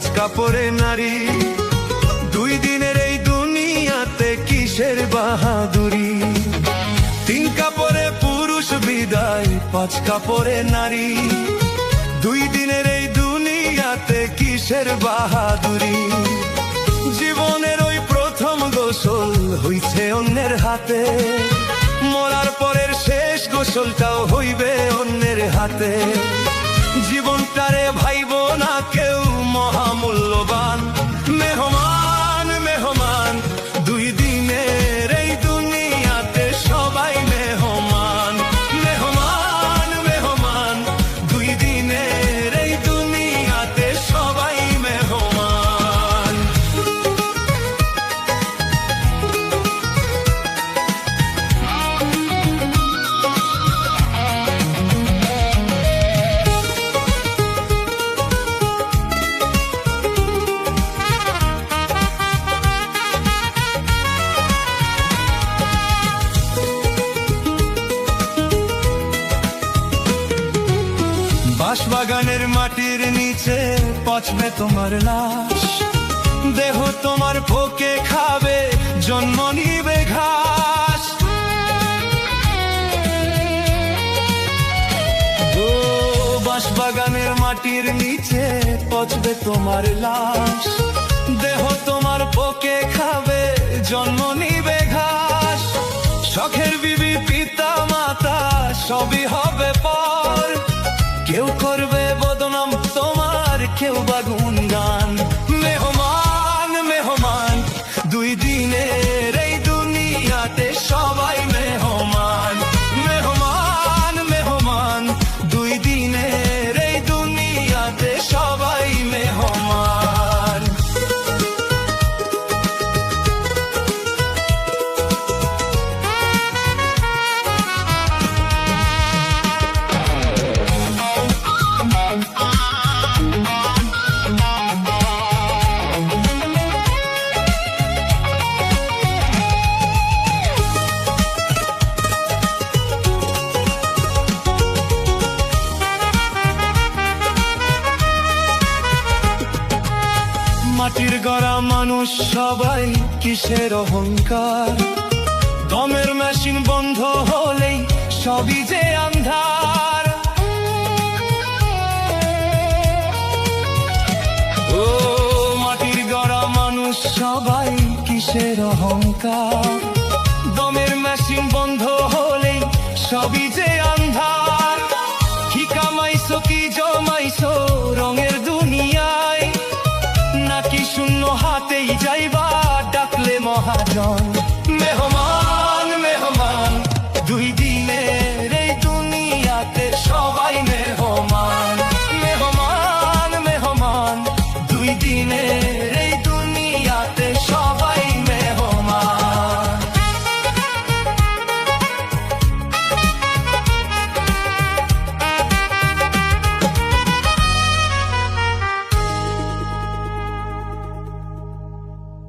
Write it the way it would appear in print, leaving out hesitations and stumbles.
পাঁচ কাপড়ে নারী। দুই দিনের এই দুনিয়াতে কিসের বাহাদুরি? তিন কাপড়ে পুরুষ বিদায়, পাঁচ কাপড়ে নারী। দুই দিনের এই দুনিয়াতে কিসের বাহাদুরি? জীবনের ওই প্রথম গোসল হইছে অন্যের হাতে, মরার পরের শেষ গোসলটাও হইবে অন্যের হাতে। জীবনটারে ভাইব না কেউ মহামূল্যবান। মেহমান মেহমান, দুই দিনের এই দুনিয়াতে সবাই মেহমান। মেহমান মেহমান, দুই দিনের এই দুনিয়াতে সবাই মেহমান। বাঁশবাগানের মাটির নিচে পচবে তোমার লাশ, দেহ তোমার পোকে খাবে, জন্ম নিবে ঘাস। ও বাঁশবাগানের মাটির নিচে পচবে তোমার লাশ, দেহ তোমার পোকে খাবে, জন্ম নিবে ঘাস। শখের বিবি পিতা মাতা সবই হবে পর, কেউ করবে বদনাম তোমার, কেউ বা গুণগান। মেহমান মেহমান, দুই দিনের এই দুনিয়াতে সবাই মেহমান। মেহমান মেহমান, দুই দিনের এই দুনিয়াতে সবাই মেহমান। মাটির গড়া মানুষ সবাই কিসের অহংকার? দমের মেশিন বন্ধ হলেই সবই যে আন্ধার। ও মাটির গড়া মানুষ সবাই কিসের অহংকার? দমের মেশিন বন্ধ হলেই সবই যে আন্ধার। কি কামাইছো কি জমাইছো রঙের দুনিয়ায়, নাকি শূন্য হাতেই যাইবা ডাকলে মহাজন?